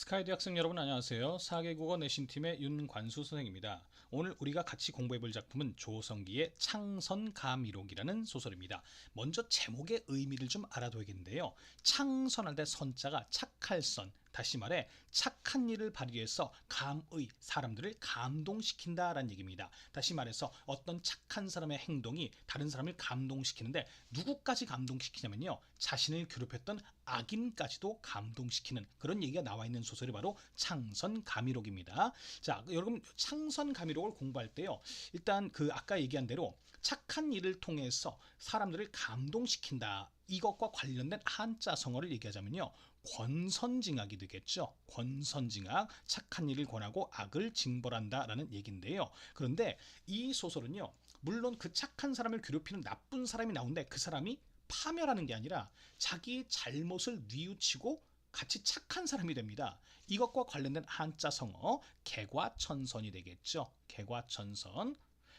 스카이드 학생 여러분 안녕하세요. 사계국어 내신팀의 윤관수 선생입니다. 오늘 우리가 같이 공부해볼 작품은 조성기의 창선가미록이라는 소설입니다. 먼저 제목의 의미를 좀 알아둬야겠는데요. 창선할 때 선자가 착할 선, 다시 말해 착한 일을 발휘해서 감의, 사람들을 감동시킨다라는 얘기입니다. 다시 말해서 어떤 착한 사람의 행동이 다른 사람을 감동시키는데 누구까지 감동시키냐면요, 자신을 괴롭혔던 악인까지도 감동시키는 그런 얘기가 나와 있는 소설이 바로 창선가미록입니다. 자, 여러분 창선가미록을 공부할 때요, 일단 아까 얘기한 대로 착한 일을 통해서 사람들을 감동시킨다, 이것과 관련된 한자성어를 얘기하자면요, 권선징악이 되겠죠. 권선징악, 착한 일을 권하고 악을 징벌한다 라는 얘기인데요. 그런데 이 소설은요, 물론 그 착한 사람을 괴롭히는 나쁜 사람이 나오는데 그 사람이 파멸하는 게 아니라 자기 잘못을 뉘우치고 같이 착한 사람이 됩니다. 이것과 관련된 한자성어 개과천선이 되겠죠. 개과천선.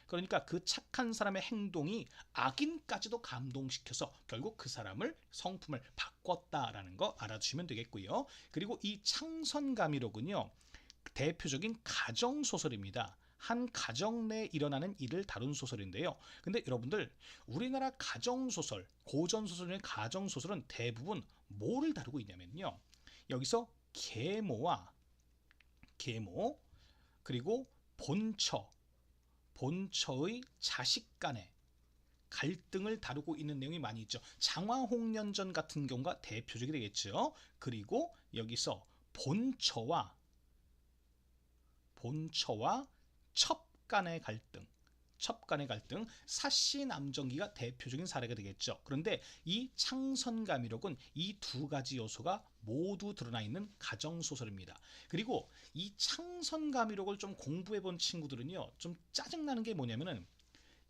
그러니까 그 착한 사람의 행동이 악인까지도 감동시켜서 결국 그 사람을 성품을 바꿨다라는 거 알아두시면 되겠고요. 그리고 이 창선가미록은요, 대표적인 가정소설입니다. 한 가정 내에 일어나는 일을 다룬 소설인데요. 근데 여러분들, 우리나라 가정소설, 고전소설 중에 가정소설은 대부분 뭐를 다루고 있냐면요, 여기서 계모, 그리고 본처의 자식 간의 갈등을 다루고 있는 내용이 많이 있죠. 장화홍련전 같은 경우가 대표적이 되겠죠. 그리고 여기서 본처와 첩간의 갈등, 사시남정기가 대표적인 사례가 되겠죠. 그런데 이 창선가미록은 이 두 가지 요소가 모두 드러나 있는 가정소설입니다. 그리고 이 창선가미록을 좀 공부해 본 친구들은요, 좀 짜증나는 게 뭐냐면은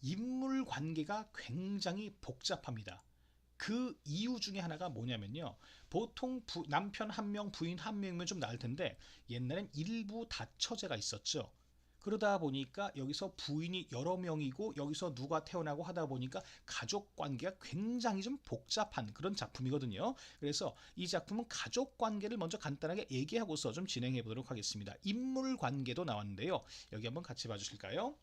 인물 관계가 굉장히 복잡합니다. 그 이유 중에 하나가 뭐냐면요, 보통 남편 한 명, 부인 한 명이면 좀 나을 텐데 옛날엔 일부 다처제가 있었죠. 그러다 보니까 여기서 부인이 여러 명이고 여기서 누가 태어나고 하다 보니까 가족 관계가 굉장히 좀 복잡한 그런 작품이거든요. 그래서 이 작품은 가족 관계를 먼저 간단하게 얘기하고서 좀 진행해 보도록 하겠습니다. 인물 관계도 나왔는데요, 여기 한번 같이 봐주실까요?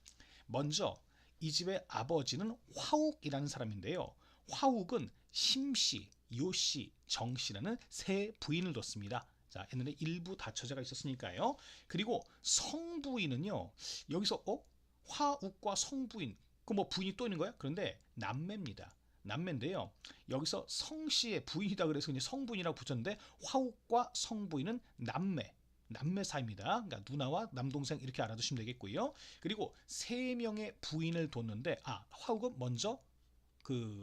먼저 이 집의 아버지는 화욱이라는 사람인데요, 화욱은 심씨, 요씨, 정씨라는 세 부인을 뒀습니다. 자, 옛날에 일부 다처제가 있었으니까요. 그리고 성부인은요, 여기서 화욱과 성부인, 그 뭐 부인이 또 있는 거야? 그런데 남매입니다. 남매인데요, 여기서 성씨의 부인이다 그래서 그냥 성부인이라고 붙였는데 화욱과 성부인은 남매 사이입니다. 그러니까 누나와 남동생 이렇게 알아두시면 되겠고요. 그리고 세 명의 부인을 뒀는데, 화욱은 먼저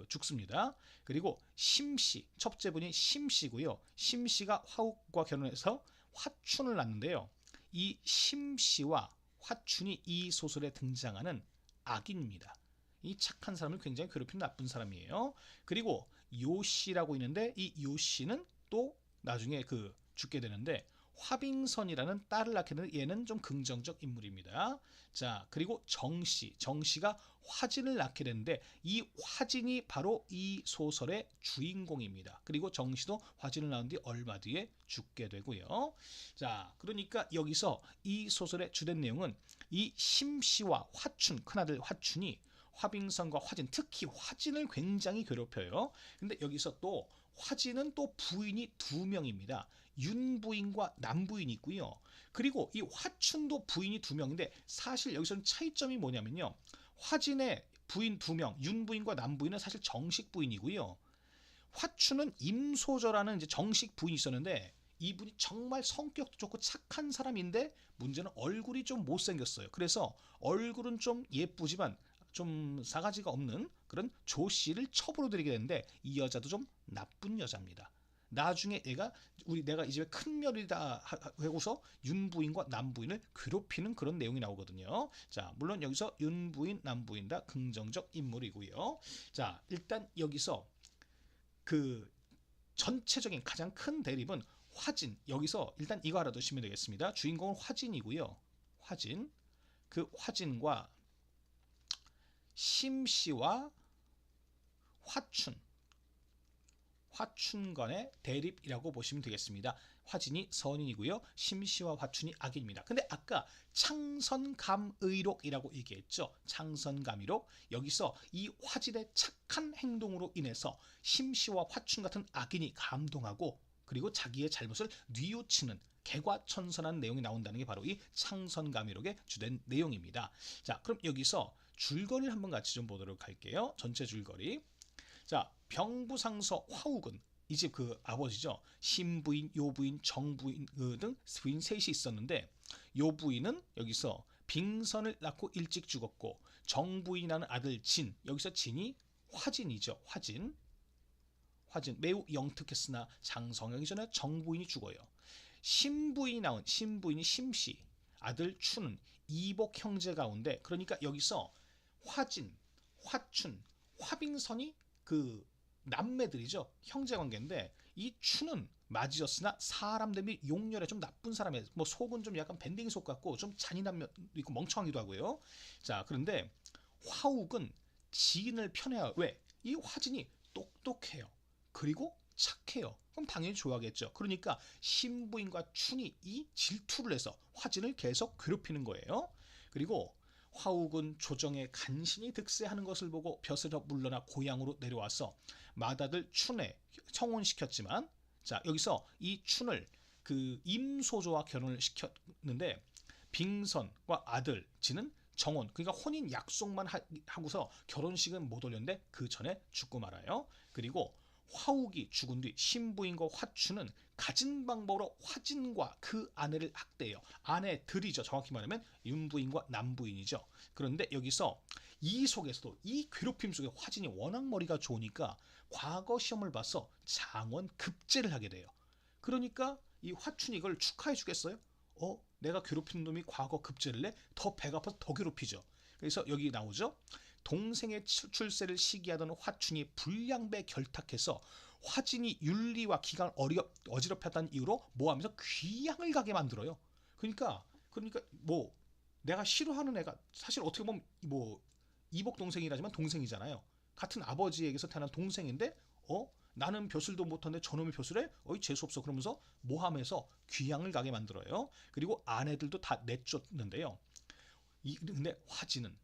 죽습니다. 그리고 심씨, 첫째 분이 심씨고요. 심씨가 화욱과 결혼해서 화춘을 낳는데요, 이 심씨와 화춘이 이 소설에 등장하는 악인입니다. 이 착한 사람을 굉장히 괴롭히는 나쁜 사람이에요. 그리고 요씨라고 있는데 이 요씨는 또 나중에 죽게 되는데 화빙선이라는 딸을 낳게 되는 얘는 좀 긍정적 인물입니다. 자, 그리고 정씨가 화진을 낳게 되는데 이 화진이 바로 이 소설의 주인공입니다. 그리고 정씨도 화진을 낳은 뒤 얼마 뒤에 죽게 되고요. 자, 그러니까 여기서 이 소설의 주된 내용은 이 심씨와 화춘, 큰아들 화춘이 화빙선과 화진, 특히 화진을 굉장히 괴롭혀요. 근데 여기서 또 화진은 또 부인이 두 명입니다. 윤부인과 남부인이 있고요. 그리고 이 화춘도 부인이 두 명인데 사실 여기서는 차이점이 뭐냐면요, 화진의 부인 두 명, 윤부인과 남부인은 사실 정식 부인이고요. 화춘은 임소저라는 이제 정식 부인이 있었는데 이분이 정말 성격도 좋고 착한 사람인데 문제는 얼굴이 좀 못생겼어요. 그래서 얼굴은 좀 예쁘지만 좀 사가지가 없는 그런 조씨를 첩으로 들이게 되는데 이 여자도 좀 나쁜 여자입니다. 나중에 내가 이 집의 큰 며느리다 하고서 윤부인과 남부인을 괴롭히는 그런 내용이 나오거든요. 자, 물론 여기서 윤부인, 남부인 다 긍정적 인물이고요. 자, 일단 여기서 전체적인 가장 큰 대립은 화진. 여기서 일단 이거 알아두시면 되겠습니다. 주인공은 화진이고요. 화진과 심씨와 화춘 간의 대립이라고 보시면 되겠습니다. 화진이 선인이고요. 심시와 화춘이 악인입니다. 근데 아까 창선감의록이라고 얘기했죠. 창선감의록. 여기서 이 화진의 착한 행동으로 인해서 심시와 화춘 같은 악인이 감동하고 그리고 자기의 잘못을 뉘우치는 개과천선한 내용이 나온다는 게 바로 이 창선감의록의 주된 내용입니다. 자, 그럼 여기서 줄거리를 한번 같이 좀 보도록 할게요. 전체 줄거리. 자, 병부상서 화욱은 이 집 그 아버지죠. 신부인, 요부인, 정부인 등 부인 셋이 있었는데 요부인은 여기서 빙선을 낳고 일찍 죽었고 정부인이라는 아들 진, 여기서 진이 화진이죠. 화진 매우 영특했으나 장성하기 전에 정부인이 죽어요. 신부인이 나온 신부인이 심씨, 아들 추는 이복 형제 가운데 그러니까 여기서 화진, 화춘, 화빙선이 그 남매들이죠. 형제 관계인데 이 추는 맞이었으나 사람들 및 용렬에 좀 나쁜 사람이에요. 뭐 속은 좀 약간 밴딩 속 같고 좀 잔인한 면도 있고 멍청하기도 하고요. 자, 그런데 화욱은 지인을 편애하여 왜? 이 화진이 똑똑해요. 그리고 착해요. 그럼 당연히 좋아하겠죠. 그러니까 신부인과 춘이 이 질투를 해서 화진을 계속 괴롭히는 거예요. 그리고 화욱은 조정에 간신히 득세하는 것을 보고 벼슬어 물러나 고향으로 내려와서 맏아들 춘에 청혼시켰지만 자, 여기서 이 춘을 그 임소조와 결혼을 시켰는데 빙선과 아들 진은 정혼, 그러니까 혼인 약속만 하고서 결혼식은 못 올렸는데 그 전에 죽고 말아요. 그리고 화욱이 죽은 뒤 신부인과 화춘은 가진 방법으로 화진과 그 아내를 학대해요. 아내들이죠. 정확히 말하면 윤부인과 남부인이죠. 그런데 여기서 이 속에서도 이 괴롭힘 속에 화진이 워낙 머리가 좋으니까 과거 시험을 봐서 장원 급제를 하게 돼요. 그러니까 이 화춘이 이걸 축하해 주겠어요? 내가 괴롭히는 놈이 과거 급제를 내? 더 배가 아파서 더 괴롭히죠. 그래서 여기 나오죠. 동생의 출세를 시기하던 화춘이 불량배 결탁해서 화진이 윤리와 기강을 어지럽혔다는 이유로 모하면서 귀양을 가게 만들어요. 그러니까 뭐 내가 싫어하는 애가 사실 어떻게 보면 뭐 이복 동생이라지만 동생이잖아요. 같은 아버지에게서 태어난 동생인데 나는 벼슬도 못하는데 저놈이 벼슬해? 어이 재수없어. 그러면서 모함해서 귀양을 가게 만들어요. 그리고 아내들도 다 내쫓는데요. 근데 화진은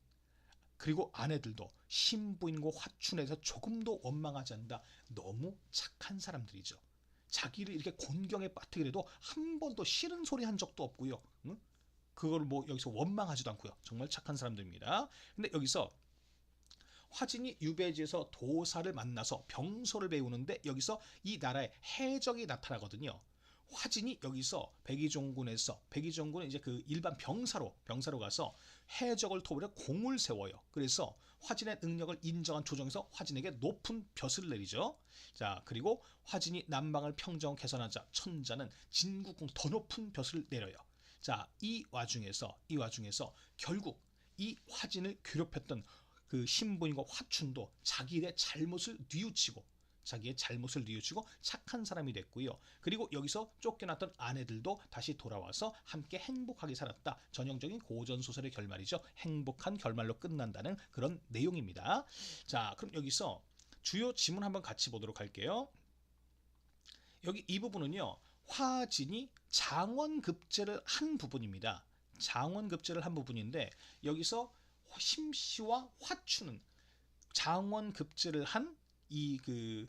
그리고 아내들도 신부인과 화춘에서 조금도 원망하지 않는다. 너무 착한 사람들이죠. 자기를 이렇게 곤경에 빠뜨리게 돼도 한 번도 싫은 소리 한 적도 없고요. 응? 그걸 뭐 여기서 원망하지도 않고요. 정말 착한 사람들입니다. 근데 여기서 화진이 유배지에서 도사를 만나서 병소를 배우는데 여기서 이 나라의 해적이 나타나거든요. 화진이 여기서 백의종군은 이제 그 일반 병사로 가서 해적을 토벌해 공을 세워요. 그래서 화진의 능력을 인정한 조정에서 화진에게 높은 벼슬을 내리죠. 자, 그리고 화진이 남방을 평정 개선하자 천자는 진국공 더 높은 벼슬을 내려요. 자, 이 와중에서 결국 이 화진을 괴롭혔던 그 신부인과 화춘도 자기의 잘못을 뉘우치고 착한 사람이 됐고요. 그리고 여기서 쫓겨났던 아내들도 다시 돌아와서 함께 행복하게 살았다. 전형적인 고전소설의 결말이죠. 행복한 결말로 끝난다는 그런 내용입니다. 자, 그럼 여기서 주요 지문 한번 같이 보도록 할게요. 여기 이 부분은요. 화진이 장원급제를 한 부분입니다. 장원급제를 한 부분인데 여기서 심시와 화춘은 장원급제를 한 이 그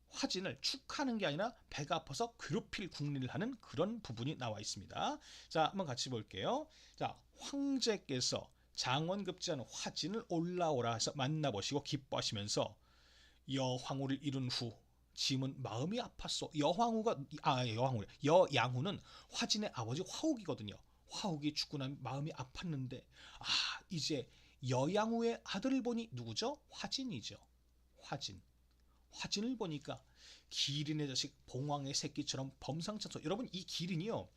화진을 축하하는 게 아니라 배가 아파서 괴롭힐 궁리를 하는 그런 부분이 나와 있습니다. 자, 한번 같이 볼게요. 자, 황제께서 장원급제한 화진을 올라오라 해서 만나보시고 기뻐하시면서 여황후를 이룬 후 짐은 마음이 아팠소. 여양후는 화진의 아버지 화욱이거든요. 화욱이 죽고 난 마음이 아팠는데 이제 여양후의 아들을 보니 누구죠? 화진이죠. 화진을 보니까 기린의 자식 봉황의 새끼처럼 범상찮소. 여러분, 이 기린이요,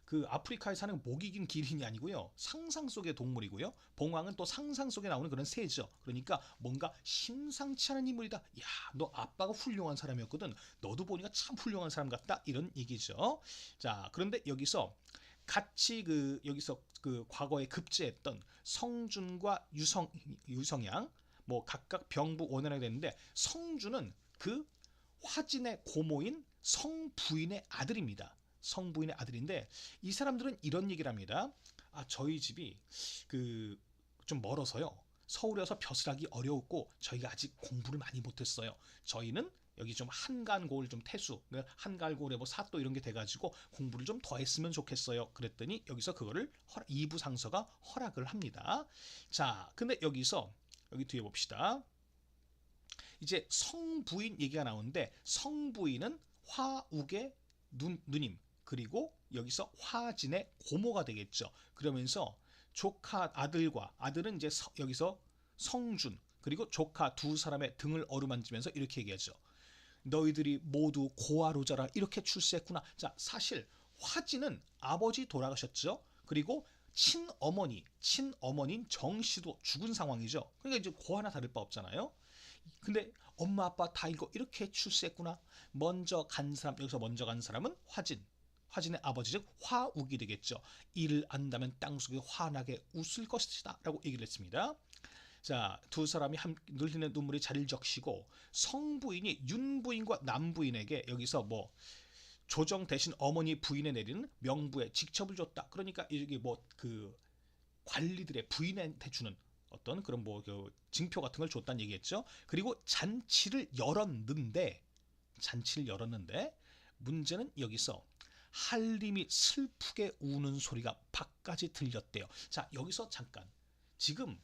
그 아프리카에 사는 목이 긴 기린이 아니고요, 상상 속의 동물이고요. 봉황은 또 상상 속에 나오는 그런 새죠. 그러니까 뭔가 심상치 않은 인물이다. 야, 너 아빠가 훌륭한 사람이었거든. 너도 보니까 참 훌륭한 사람 같다. 이런 얘기죠. 자, 그런데 여기서 같이 여기서 과거에 급제했던 성준과 유성양 뭐 각각 병부 원활하게 됐는데 성준은 그 화진의 고모인 성부인의 아들입니다. 성부인의 아들인데 이 사람들은 이런 얘기를 합니다. 아, 저희 집이 그 좀 멀어서요. 서울에 와서 벼슬하기 어려웠고 저희가 아직 공부를 많이 못했어요. 저희는 여기 좀 한간고을 좀 태수, 한갈고을에 뭐 사또 이런 게 돼가지고 공부를 좀 더 했으면 좋겠어요. 그랬더니 여기서 그거를 이부 상서가 허락을 합니다. 자, 근데 여기서 여기 뒤에 봅시다. 이제 성부인 얘기가 나오는데 성부인은 화욱의 누님 그리고 여기서 화진의 고모가 되겠죠. 그러면서 조카 아들과 아들은 이제 여기서 성준 그리고 조카 두 사람의 등을 어루만지면서 이렇게 얘기하죠. 너희들이 모두 고아로자라 이렇게 출세했구나. 자, 사실 화진은 아버지 돌아가셨죠. 그리고 친어머니인 정씨도 죽은 상황이죠. 그러니까 이제 고아나 다를 바 없잖아요. 근데 엄마 아빠 다 이거 이렇게 출세했구나. 먼저 간 사람, 여기서 먼저 간 사람은 화진의 아버지 즉 화욱이 되겠죠. 이를 안다면 땅속에 환하게 웃을 것이다 라고 얘기를 했습니다. 자, 두 사람이 흘리는 눈물이 자리를 적시고 성부인이 윤부인과 남부인에게 여기서 뭐 조정 대신 어머니 부인에 내리는 명부에 직첩을 줬다. 그러니까 이게 뭐 그 관리들의 부인한테 주는 어떤 그런 뭐 그 징표 같은 걸 줬다는 얘기했죠. 그리고 잔치를 열었는데 문제는 여기서 한림이 슬프게 우는 소리가 밖까지 들렸대요. 자, 여기서 잠깐 지금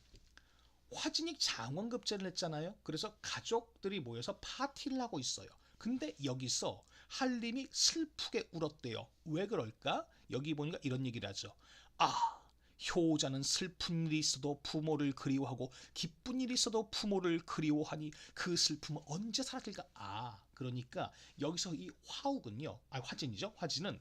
화진이 장원급제를 했잖아요. 그래서 가족들이 모여서 파티를 하고 있어요. 근데 여기서 한림이 슬프게 울었대요. 왜 그럴까? 여기 보니까 이런 얘기를 하죠. 아, 효자는 슬픈 일이 있어도 부모를 그리워하고 기쁜 일이 있어도 부모를 그리워하니 그 슬픔은 언제 사라질까? 아, 그러니까 여기서 이 화욱은요. 아, 화진이죠. 화진은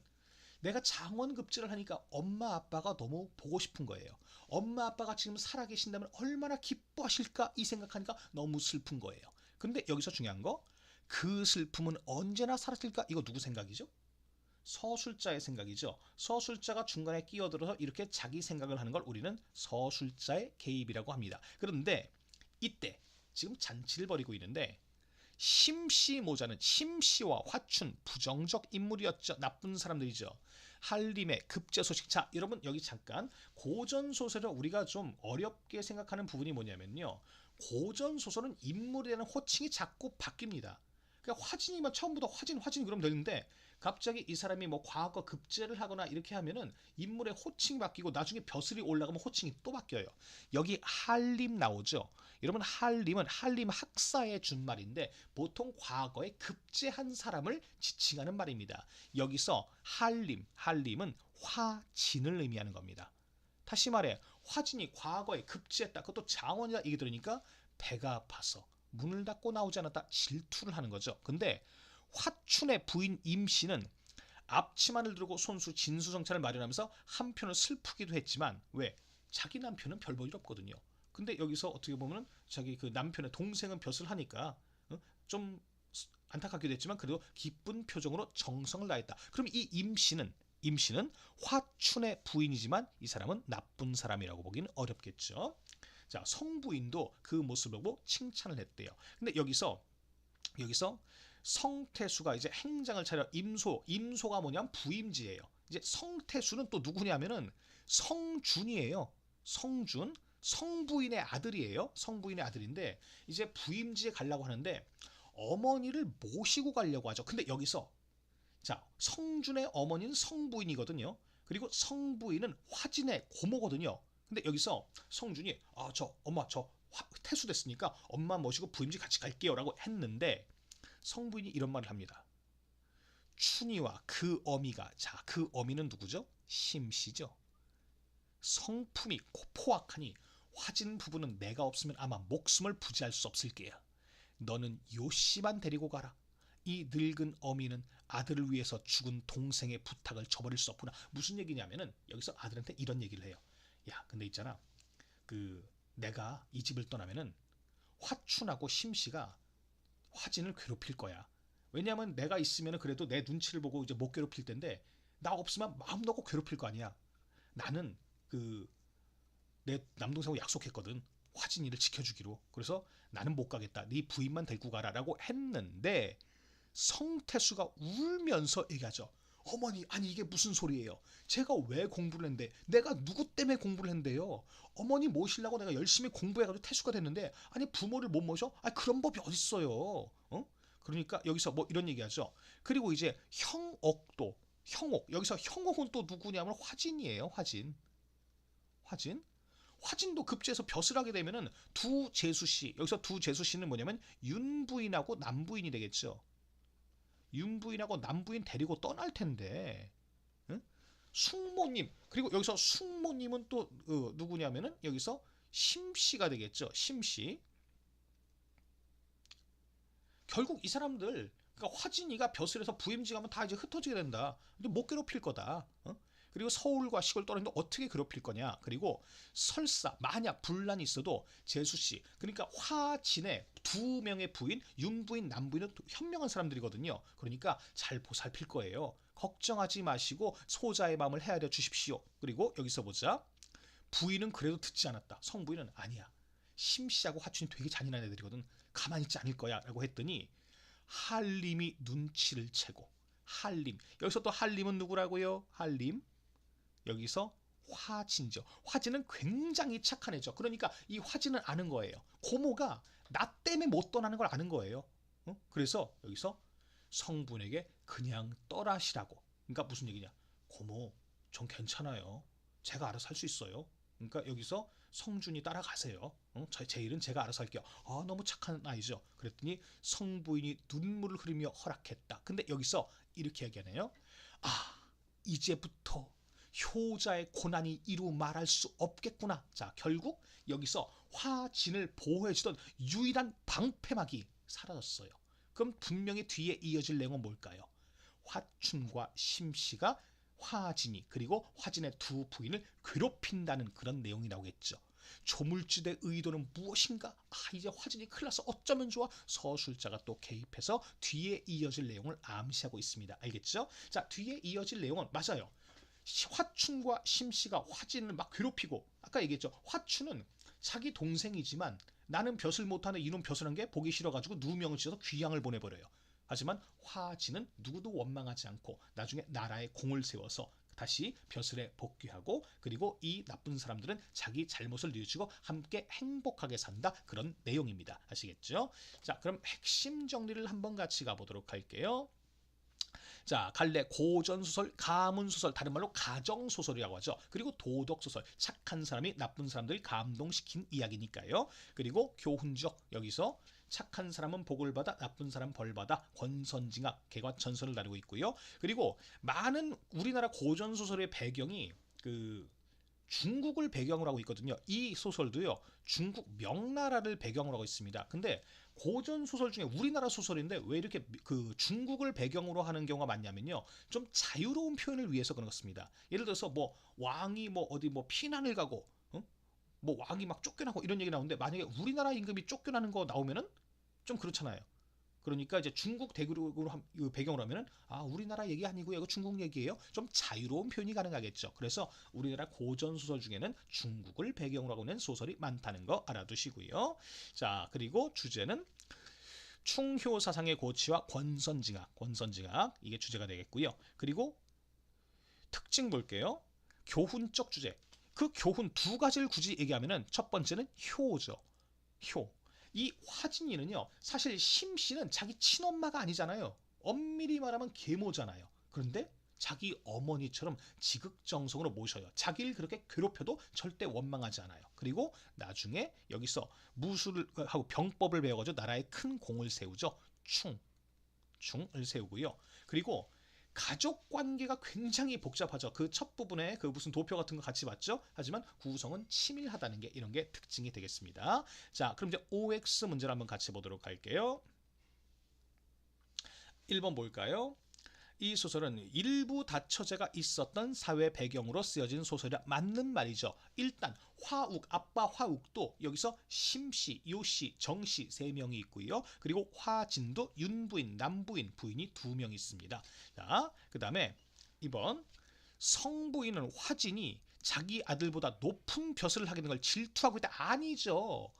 내가 장원급제를 하니까 엄마 아빠가 너무 보고 싶은 거예요. 엄마 아빠가 지금 살아계신다면 얼마나 기뻐하실까 이 생각하니까 너무 슬픈 거예요. 근데 여기서 중요한 거, 그 슬픔은 언제나 사라질까? 이거 누구 생각이죠? 서술자의 생각이죠. 서술자가 중간에 끼어들어서 이렇게 자기 생각을 하는 걸 우리는 서술자의 개입이라고 합니다. 그런데 이때 지금 잔치를 벌이고 있는데 심씨 모자는 심씨와 화춘 부정적 인물이었죠. 나쁜 사람들이죠. 한림의 급제 소식. 자, 여러분 여기 잠깐 고전 소설을 우리가 좀 어렵게 생각하는 부분이 뭐냐면요. 고전 소설은 인물에 대한 호칭이 자꾸 바뀝니다. 그러니까 화진이면 처음부터 화진 그러면 되는데 갑자기 이 사람이 뭐 과거 급제를 하거나 이렇게 하면은 인물의 호칭이 바뀌고 나중에 벼슬이 올라가면 호칭이 또 바뀌어요. 여기 한림 나오죠. 여러분 한림은 한림 학사의 준말인데 보통 과거에 급제한 사람을 지칭하는 말입니다. 여기서 한림은 화진을 의미하는 겁니다. 다시 말해 화진이 과거에 급제했다. 그것도 장원이다 얘기 들으니까 배가 아파서 문을 닫고 나오지 않았다 질투를 하는 거죠. 근데 화춘의 부인 임씨는 앞치마를 들고 손수 진수성찬을 마련하면서 한편은 슬프기도 했지만 왜? 자기 남편은 별 볼 일 없거든요. 근데 여기서 어떻게 보면 자기 그 남편의 동생은 벼슬 하니까 좀 안타깝기도 했지만 그래도 기쁜 표정으로 정성을 다했다. 그럼 이 임씨는 화춘의 부인이지만 이 사람은 나쁜 사람이라고 보기는 어렵겠죠. 자, 성부인도 그 모습을 보고 칭찬을 했대요. 근데 여기서 성태수가 이제 행장을 차려 임소가 뭐냐면 부임지예요. 이제 성태수는 또 누구냐면은 성준이에요. 성부인의 아들이에요. 성부인의 아들인데 이제 부임지에 가려고 하는데 어머니를 모시고 가려고 하죠. 근데 여기서 자, 성준의 어머니는 성부인이거든요. 그리고 성부인은 화진의 고모거든요. 근데 여기서 성준이 엄마 태수됐으니까 엄마 모시고 부임지 같이 갈게요라고 했는데 성부인이 이런 말을 합니다. 춘희와 그 어미가 그 어미는 누구죠? 심씨죠. 성품이 포악하니 화진 부부는 내가 없으면 아마 목숨을 부지할 수 없을 게야. 너는 요씨만 데리고 가라. 이 늙은 어미는 아들을 위해서 죽은 동생의 부탁을 저버릴 수 없구나. 무슨 얘기냐면은 여기서 아들한테 이런 얘기를 해요. 야, 근데 있잖아. 내가 이 집을 떠나면은 화춘하고 심씨가 화진을 괴롭힐 거야. 왜냐하면 내가 있으면 그래도 내 눈치를 보고 이제 못 괴롭힐 텐데 나 없으면 마음 놓고 괴롭힐 거 아니야. 나는 내 남동생하고 약속했거든. 화진이를 지켜주기로. 그래서 나는 못 가겠다. 네 부인만 데리고 가라라고 했는데 성태수가 울면서 얘기하죠. 어머니, 아니 이게 무슨 소리예요? 제가 왜 공부를 했는데, 내가 누구 때문에 공부를 했는데요? 어머니 모시려고 내가 열심히 공부해가지고 태수가 됐는데, 아니 부모를 못 모셔? 아, 그런 법이 어딨어요? 그러니까 여기서 뭐 이런 얘기하죠. 그리고 이제 형옥도, 형옥, 여기서 형옥은 또 누구냐면 화진이에요. 화진. 화진. 화진도 급제해서 벼슬 하게 되면은 두 재수씨, 여기서 두 재수씨는 뭐냐면 윤부인하고 남부인이 되겠죠. 윤부인하고 남부인 데리고 떠날 텐데, 응? 숙모님, 그리고 여기서 숙모님은 또 누구냐면은 여기서 심씨가 되겠죠. 심씨. 결국 이 사람들, 그러니까 화진이가 벼슬에서 부임직하면 다 이제 흩어지게 된다. 근데 못 괴롭힐 거다. 그리고 서울과 시골 떨어지는데 어떻게 괴롭힐 거냐. 그리고 설사 만약 분란이 있어도 재수씨, 그러니까 화진의 두 명의 부인, 윤부인, 남부인은 현명한 사람들이거든요. 그러니까 잘 보살필 거예요. 걱정하지 마시고 소자의 마음을 헤아려 주십시오. 그리고 여기서 보자. 부인은 그래도 듣지 않았다. 성부인은 아니야. 심씨하고 화춘이 되게 잔인한 애들이거든. 가만히 있지 않을 거야 라고 했더니 한림이 눈치를 채고, 한림, 여기서 또 한림은 누구라고요? 한림, 여기서 화진이죠. 화진은 굉장히 착한 애죠. 그러니까 이 화진은 아는 거예요. 고모가 나 때문에 못 떠나는 걸 아는 거예요. 그래서 여기서 성분에게 그냥 떠나시라고. 그러니까 무슨 얘기냐? 고모, 전 괜찮아요. 제가 알아서 할 수 있어요. 그러니까 여기서 성준이 따라가세요. 제 일은 제가 알아서 할게요. 아, 너무 착한 아이죠. 그랬더니 성부인이 눈물을 흘리며 허락했다. 근데 여기서 이렇게 얘기하네요. 아, 이제부터 효자의 고난이 이루 말할 수 없겠구나. 자, 결국 여기서 화진을 보호해주던 유일한 방패막이 사라졌어요. 그럼 분명히 뒤에 이어질 내용은 뭘까요? 화춘과 심씨가 화진이, 그리고 화진의 두 부인을 괴롭힌다는 그런 내용이 나오겠죠. 조물주의 의도는 무엇인가? 아, 이제 화진이 큰일 나서 어쩌면 좋아? 서술자가 또 개입해서 뒤에 이어질 내용을 암시하고 있습니다. 알겠죠? 자, 뒤에 이어질 내용은 맞아요. 화춘과 심씨가 화진을 막 괴롭히고, 아까 얘기했죠. 화춘은 자기 동생이지만 나는 벼슬 못하는 이놈 벼슬한 게 보기 싫어가지고 누명을 지어서 귀양을 보내버려요. 하지만 화진은 누구도 원망하지 않고 나중에 나라에 공을 세워서 다시 벼슬에 복귀하고, 그리고 이 나쁜 사람들은 자기 잘못을 뉘우치고 함께 행복하게 산다. 그런 내용입니다. 아시겠죠? 자, 그럼 핵심 정리를 한번 같이 가보도록 할게요. 자, 갈래 고전소설, 가문소설, 다른 말로 가정소설이라고 하죠. 그리고 도덕소설, 착한 사람이 나쁜 사람들을 감동시킨 이야기니까요. 그리고 교훈적, 여기서 착한 사람은 복을 받아 나쁜 사람 벌 받아, 권선징악, 개과천선을 다루고 있고요. 그리고 많은 우리나라 고전소설의 배경이 중국을 배경으로 하고 있거든요. 이 소설도요, 중국 명나라를 배경으로 하고 있습니다. 근데 고전 소설 중에 우리나라 소설인데 왜 이렇게 중국을 배경으로 하는 경우가 많냐면요, 좀 자유로운 표현을 위해서 그런 것입니다. 예를 들어서 뭐 왕이 뭐 어디 뭐 피난을 가고, 뭐 왕이 막 쫓겨나고 이런 얘기 나오는데, 만약에 우리나라 임금이 쫓겨나는 거 나오면은 좀 그렇잖아요. 그러니까 이제 중국 대륙으로 배경으로 하면은 아, 우리나라 얘기 아니고요, 이거 중국 얘기예요. 좀 자유로운 표현이 가능하겠죠. 그래서 우리나라 고전 소설 중에는 중국을 배경으로 하고 있는 소설이 많다는 거 알아두시고요. 자, 그리고 주제는 충효 사상의 고치와 권선징악, 권선징악 이게 주제가 되겠고요. 그리고 특징 볼게요. 교훈적 주제. 그 교훈 두 가지를 굳이 얘기하면은 첫 번째는 효죠. 효. 이 화진이는요, 사실 심씨는 자기 친엄마가 아니잖아요. 엄밀히 말하면 계모잖아요. 그런데 자기 어머니처럼 지극정성으로 모셔요. 자기를 그렇게 괴롭혀도 절대 원망하지 않아요. 그리고 나중에 여기서 무술을 하고 병법을 배워가지고 나라에 큰 공을 세우죠. 충을 세우고요. 그리고 가족 관계가 굉장히 복잡하죠. 그 첫 부분에 그 무슨 도표 같은 거 같이 봤죠? 하지만 구성은 치밀하다는 게 이런 게 특징이 되겠습니다. 자, 그럼 이제 OX 문제를 한번 같이 보도록 할게요. 1번 볼까요? 이 소설은 일부 다처제가 있었던 사회 배경으로 쓰여진 소설이라 맞는 말이죠. 일단 화욱, 아빠 화욱도 여기서 심씨, 요씨, 정씨 3명이 있고요. 그리고 화진도 윤부인, 남부인, 부인이 2명 있습니다. 자, 그 다음에 2번 성부인은 화진이 자기 아들보다 높은 벼슬을 하게 된 걸 질투하고 있다. 아니죠.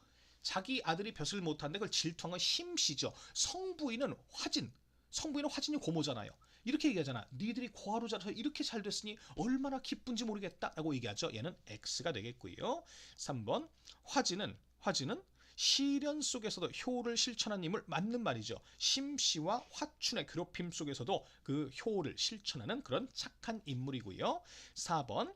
자기 아들이 벼슬을 못하는데 그걸 질투한 건 심씨죠. 성부인은 화진이 고모잖아요. 이렇게 얘기하잖아. 니들이 고하로 자라서 이렇게 잘 됐으니 얼마나 기쁜지 모르겠다 라고 얘기하죠. 얘는 X가 되겠고요. 3번 화지는 시련 속에서도 효를 실천한 인물 맞는 말이죠. 심씨와 화춘의 괴롭힘 속에서도 그 효를 실천하는 그런 착한 인물이고요. 4번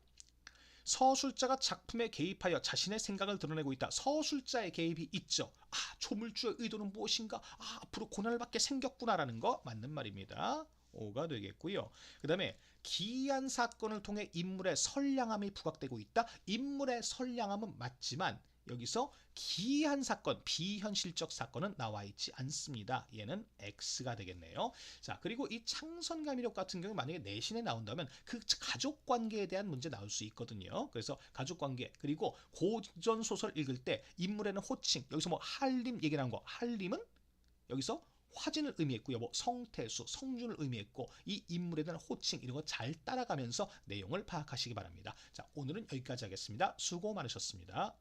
서술자가 작품에 개입하여 자신의 생각을 드러내고 있다. 서술자의 개입이 있죠. 조물주의 의도는 무엇인가? 앞으로 고난을 받게 생겼구나라는 거 맞는 말입니다. 5가 되겠고요. 그 다음에 기이한 사건을 통해 인물의 선량함이 부각되고 있다. 인물의 선량함은 맞지만 여기서 기이한 사건, 비현실적 사건은 나와 있지 않습니다. 얘는 X가 되겠네요. 자, 그리고 이 창선가미력 같은 경우 만약에 내신에 나온다면 그 가족 관계에 대한 문제 나올 수 있거든요. 그래서 가족 관계, 그리고 고전 소설 읽을 때 인물에는 호칭, 여기서 뭐 한림 얘기 나온 거, 한림은 여기서 화진을 의미했고요. 뭐 성태수, 성준을 의미했고 이 인물에 대한 호칭 이런 거 잘 따라가면서 내용을 파악하시기 바랍니다. 자, 오늘은 여기까지 하겠습니다. 수고 많으셨습니다.